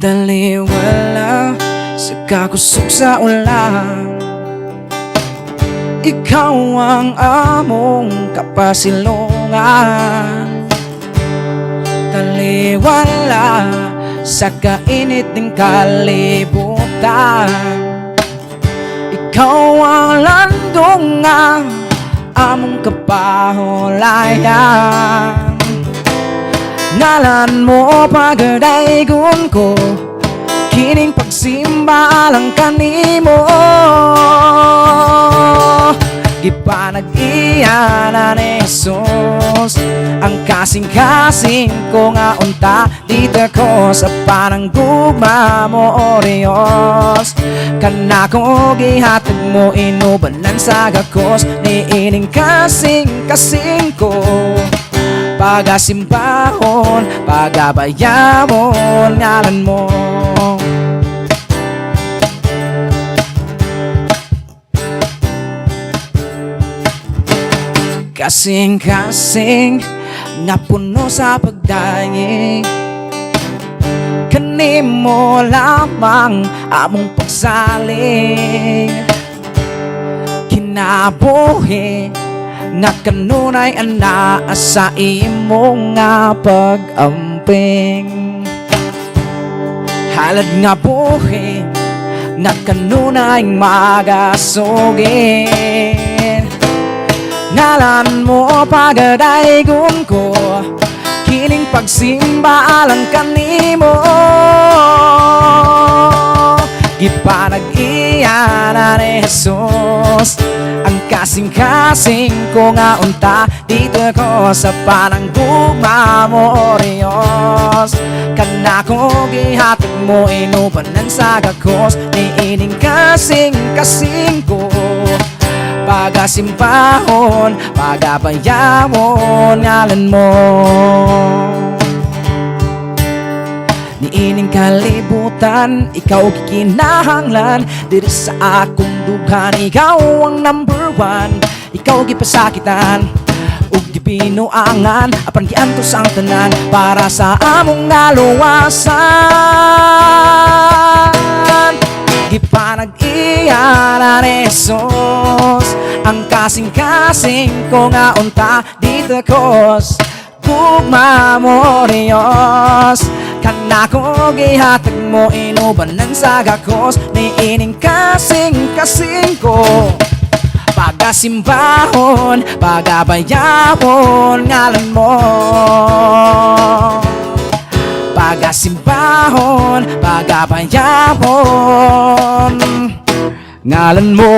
Taliwala sa kakusog sa ulan. Ikaw ang among kapasilungan. Taliwala sa kainit ng kalibutan. Ikaw ang landungan, among kapahulayan. Ngalan mo pagadaygon ko, kining pagsimba lang kanimo. Gipanag-iyanan ni Jesus ang kasing-kasing ko nga unta. Dito ko sa pananggugma mo, O Diyos. Kanako gihatag mo inubanan sa gakos. Niining kasing-kasing ko, pagasimbahon, pagabayamon ngalan mo. Kasing-kasing nga puno sa pagdayi, kanimo lamang among pagsaling. Kinabuhi nga kanunay ana sa imong nga pag-amping. Halad nga buhi nga kanunay magasugin. Ngalan mo pagadaygon ko, kining pagsimba alang kanimo. Gipanag-iyanan ni Jesus ang kasing-kasing ko nga unta. Dito ko sa pananggugma mo, O Diyos. Kanako gihatag mo inubanan sa gakos. Niining kasing-kasing ko, pagasimpahon, pagabayamon ngalan mo. Niining kalibutan, ikaw gikinahanglan. Diri sa akong dughan, ikaw ang number one. Ikaw gipasakitan ug gipinuangan, apan giantos ang tanan para sa among naluwasan. Gipanag-iyanan ni Jesus ang kasing-kasing ko nga unta. Dito ko gugma mo, Diyos. Kanako gihatag mo inubanan sa gakos. Niining kasing-kasing ko, pagasimbahon, pagabayamon ngalan mo. Pagasimbahon, pagabayamon ngalan mo.